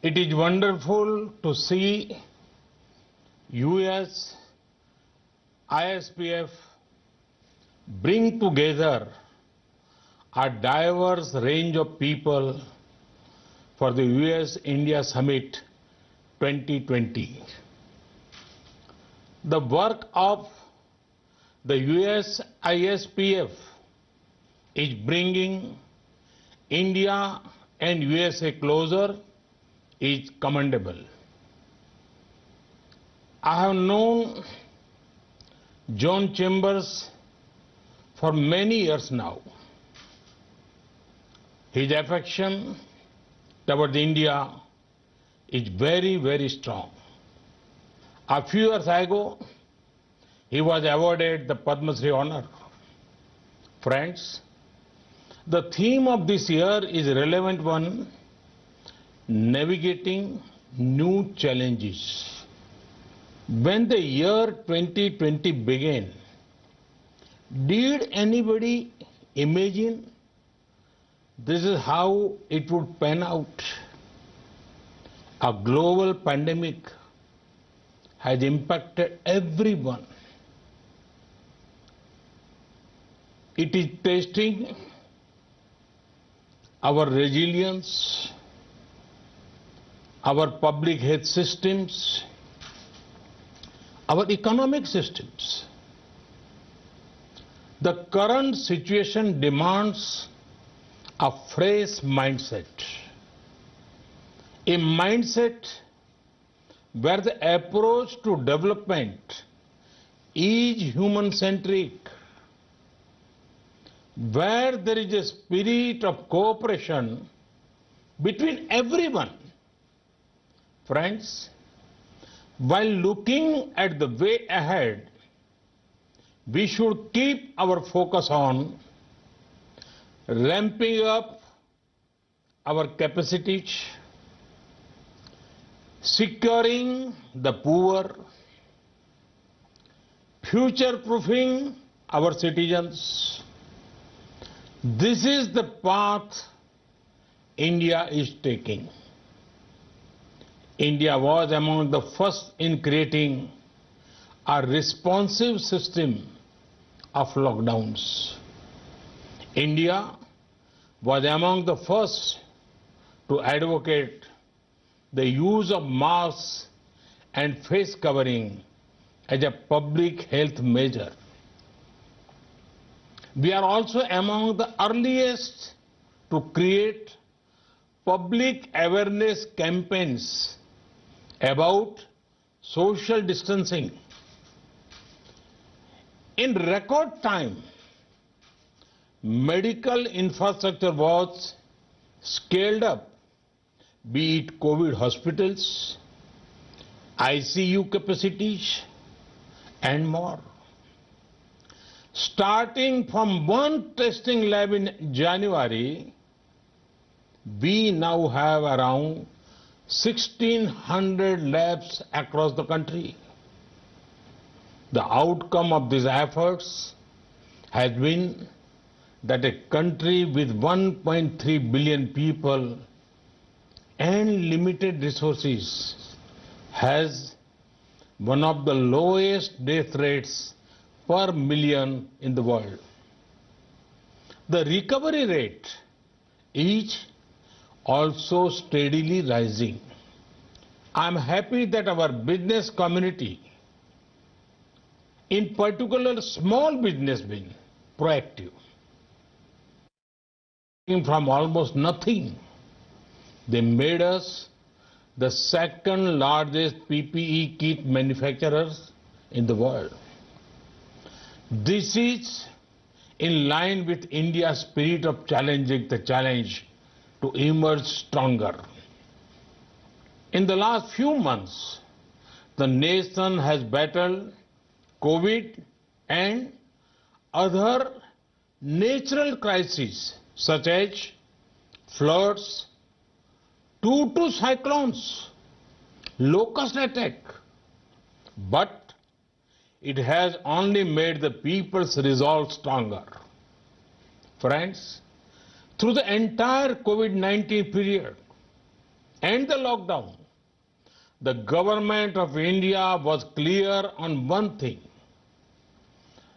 It is wonderful to see US, ISPF bring together a diverse range of people for the US-India Summit 2020. The work of the US ISPF is bringing India and USA closer is commendable. I have known John Chambers for many years now. His affection towards India is very, very strong. A few years ago, he was awarded the Padma Shri honor. Friends, the theme of this year is a relevant one, navigating new challenges. When the year 2020 began, did anybody imagine this is how it would pan out? A global pandemic has impacted everyone. It is testing our resilience, our public health systems, our economic systems. The current situation demands a fresh mindset, a mindset where the approach to development is human-centric, where there is a spirit of cooperation between everyone. Friends, while looking at the way ahead, we should keep our focus on ramping up our capacities, securing the poor, future-proofing our citizens. This is the path India is taking. India was among the first in creating a responsive system of lockdowns. India was among the first to advocate the use of masks and face covering as a public health measure. We are also among the earliest to create public awareness campaigns about social distancing. In record time, medical infrastructure was scaled up, be it COVID hospitals, ICU capacities, and more. Starting from one testing lab in January, we now have around 1,600 labs across the country. The outcome of these efforts has been that a country with 1.3 billion people and limited resources has one of the lowest death rates per million in the world. The recovery rate is also steadily rising. I am happy that our business community, in particular small business, been proactive. From almost nothing, they made us the second largest PPE kit manufacturers in the world. This is in line with India's spirit of challenging the challenge to emerge stronger. In the last few months, the nation has battled COVID and other natural crises such as floods, 2 cyclones, locust attack. But it has only made the people's resolve stronger. Friends, through the entire COVID-19 period end the lockdown, the government of India was clear on one thing.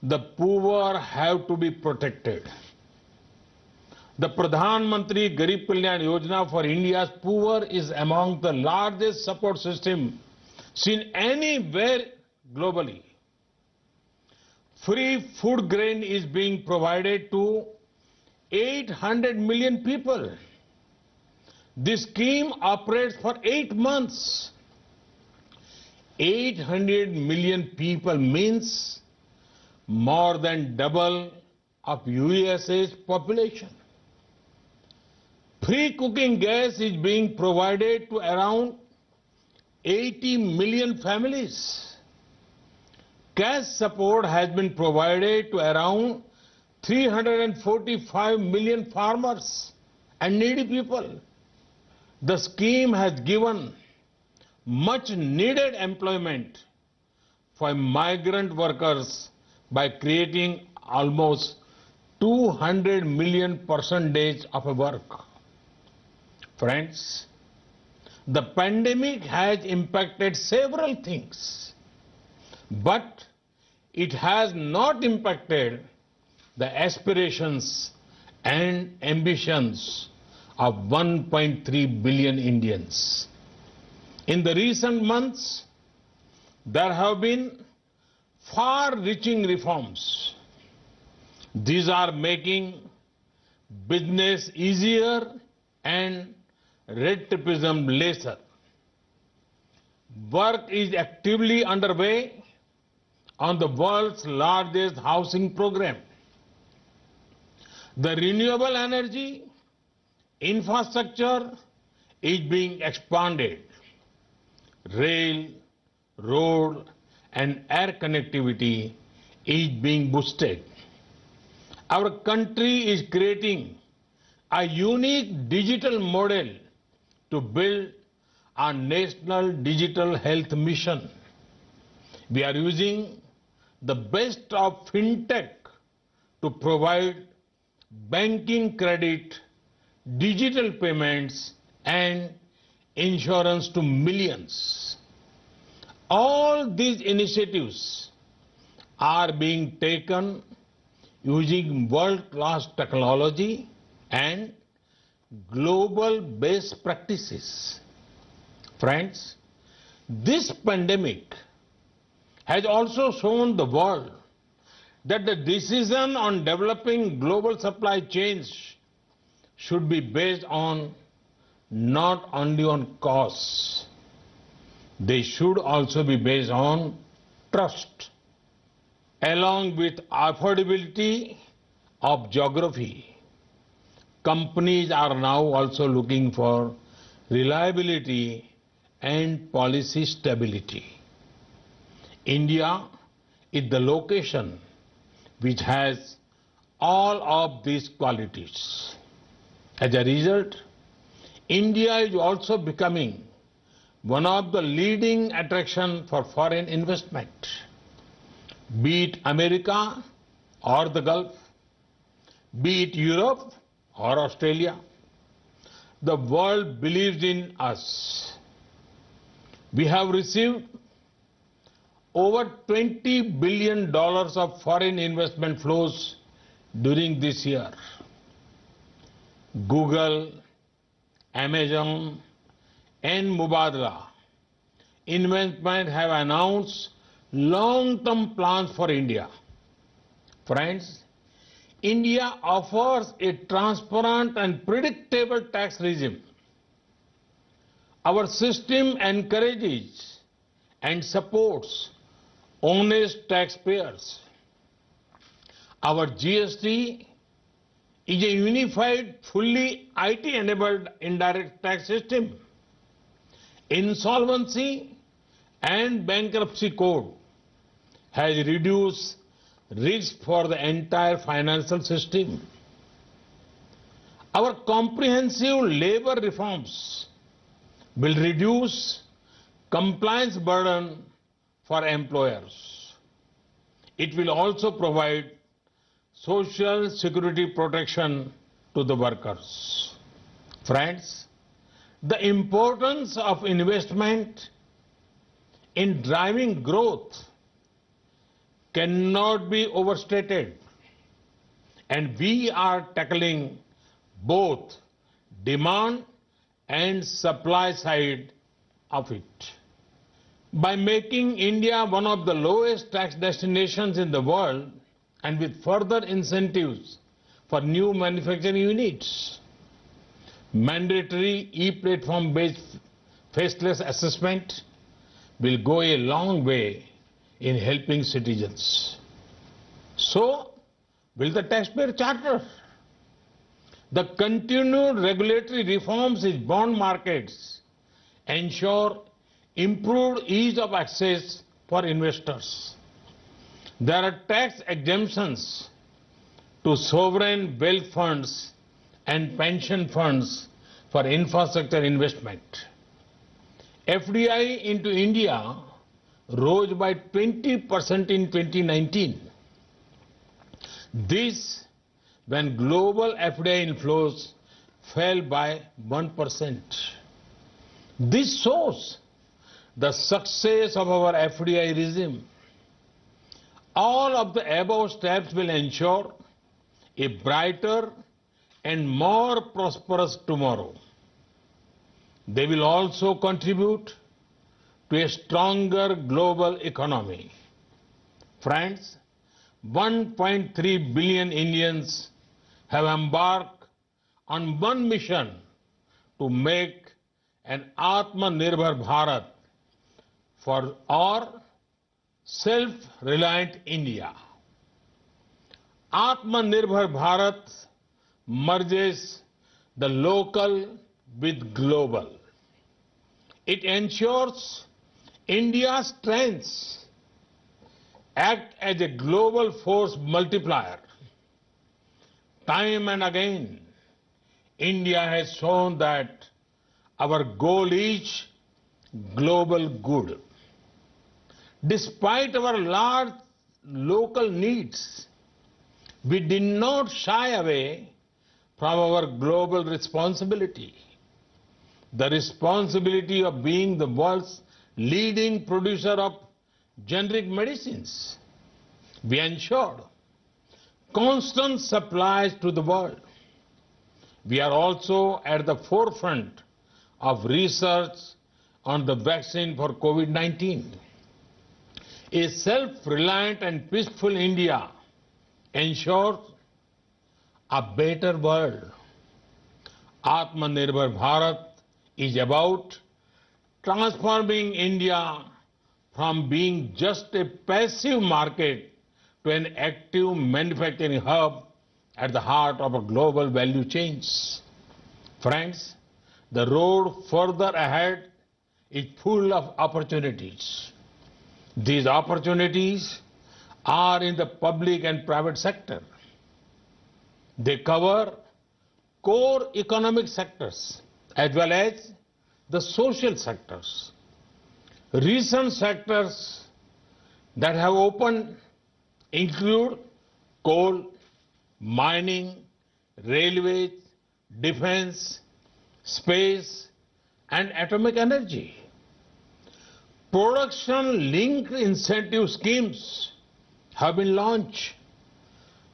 The poor have to be protected. The Pradhan Mantri Garib Kalyan Yojana for India's poor is among the largest support system seen anywhere globally. Free food grain is being provided to 800 million people. This scheme operates for 8 months. 800 million people means more than double of USA's population. Free cooking gas is being provided to around 80 million families. Cash support has been provided to around 345 million farmers and needy people. The scheme has given much needed employment for migrant workers by creating almost 200 million percentage of work. Friends, the pandemic has impacted several things, but it has not impacted the aspirations and ambitions of 1.3 billion Indians. In the recent months, there have been far-reaching reforms. These are making business easier and red tapeism lesser. Work is actively underway on the world's largest housing program. The renewable energy infrastructure is being expanded. Rail, road, and air connectivity is being boosted. Our country is creating a unique digital model to build our national digital health mission. We are using the best of fintech to provide banking credit, digital payments, and insurance to millions. All these initiatives are being taken using world-class technology and global best practices. Friends, this pandemic has also shown the world that the decision on developing global supply chains should be based on not only on costs, they should also be based on trust, along with affordability of geography. Companies are now also looking for reliability and policy stability. India is the location which has all of these qualities. As a result, India is also becoming one of the leading attractions for foreign investment. Be it America or the Gulf, be it Europe or Australia, the world believes in us. We have received over $20 billion of foreign investment flows during this year. Google, Amazon, and Mubadala Investment have announced long-term plans for India. Friends, India offers a transparent and predictable tax regime. Our system encourages and supports honest taxpayers. Our GST is a unified, fully IT-enabled indirect tax system. Insolvency and bankruptcy code has reduced risk for the entire financial system. Our comprehensive labor reforms will reduce compliance burden for employers. It will also provide social security protection to the workers. Friends, The importance of investment in driving growth cannot be overstated, and we are tackling both demand and supply side of it. By making India one of the lowest tax destinations in the world and with further incentives for new manufacturing units, mandatory e-platform based faceless assessment will go a long way in helping citizens. So, will the taxpayer charter? The continued regulatory reforms in bond markets ensure improved ease of access for investors. There are tax exemptions to sovereign wealth funds and pension funds for infrastructure investment. FDI into India rose by 20% in 2019. This when global FDI inflows fell by 1%. This shows the success of our FDI regime. All of the above steps will ensure a brighter and more prosperous tomorrow. They will also contribute to a stronger global economy. Friends, 1.3 billion Indians have embarked on one mission to make an Atmanirbhar Bharat for our self-reliant India. Atmanirbhar Bharat merges the local with global. It ensures India's strengths act as a global force multiplier. Time and again, India has shown that our goal is global good. Despite our large local needs, we did not shy away from our global responsibility. The responsibility of being the world's leading producer of generic medicines. We ensured constant supplies to the world. We are also at the forefront of research on the vaccine for COVID-19. A self-reliant and peaceful India ensures a better world. Atmanirbhar Bharat is about transforming India from being just a passive market to an active manufacturing hub at the heart of a global value chains. Friends, the road further ahead is full of opportunities. These opportunities are in the public and private sector. They cover core economic sectors as well as the social sectors. Recent sectors that have opened include coal, mining, railways, defense, space, and atomic energy. Production-linked incentive schemes have been launched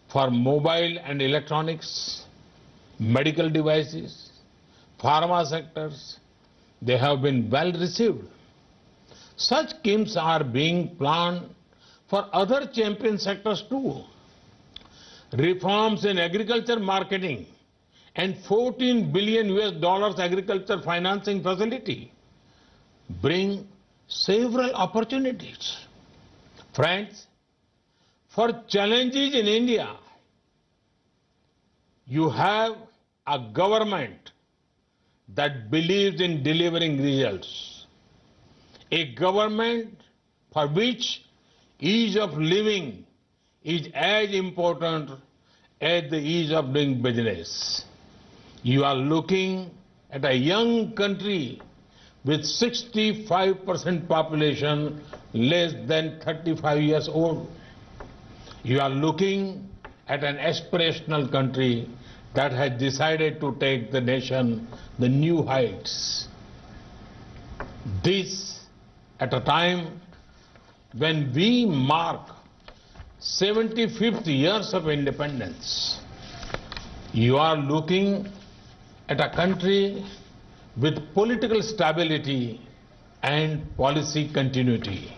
for mobile and electronics, medical devices, pharma sectors. They have been well received. Such schemes are being planned for other champion sectors too. Reforms in agriculture marketing and $14 billion agriculture financing facility bring several opportunities. Friends, for challenges in India, you have a government that believes in delivering results. A government for which ease of living is as important as the ease of doing business. You are looking at a young country with 65% population less than 35 years old. You are looking at an aspirational country that has decided to take the nation the new heights. This at a time when we mark 75th years of independence. You are looking at a country with political stability and policy continuity.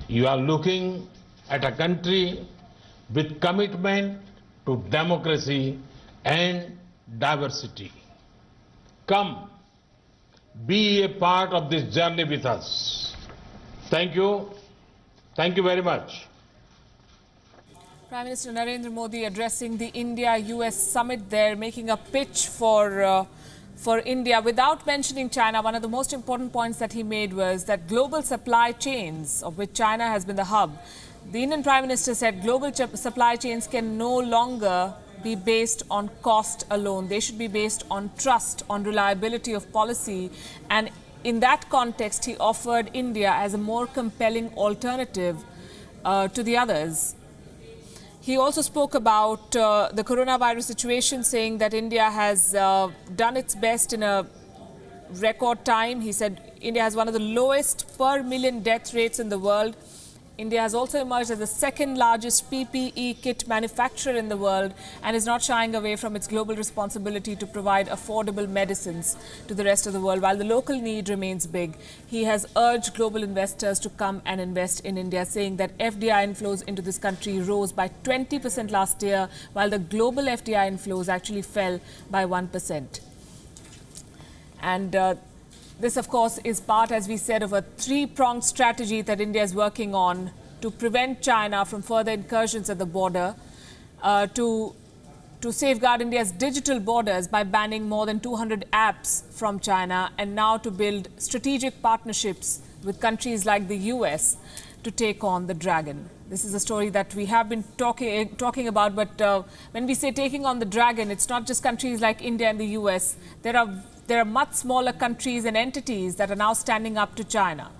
You are looking at a country with commitment to democracy and diversity. Come, be a part of this journey with us. Thank you. Thank you very much. Prime Minister Narendra Modi addressing the India-US summit there, making a pitch for India without mentioning China. One of the most important points that he made was that global supply chains, of which China has been the hub, the Indian Prime Minister said global supply chains can no longer be based on cost alone. They should be based on trust, on reliability of policy. And in that context, he offered India as a more compelling alternative to the others. He also spoke about the coronavirus situation, saying that India has done its best in a record time. He said India has one of the lowest per million death rates in the world. India has also emerged as the second largest PPE kit manufacturer in the world and is not shying away from its global responsibility to provide affordable medicines to the rest of the world. While the local need remains big, he has urged global investors to come and invest in India, saying that FDI inflows into this country rose by 20% last year, while the global FDI inflows actually fell by 1%. And this, of course, is part, as we said, of a three-pronged strategy that India is working on to prevent China from further incursions at the border, to safeguard India's digital borders by banning more than 200 apps from China, and now to build strategic partnerships with countries like the US to take on the dragon. This is a story that we have been talking about, but when we say taking on the dragon, it's not just countries like India and the US. There are much smaller countries and entities that are now standing up to China.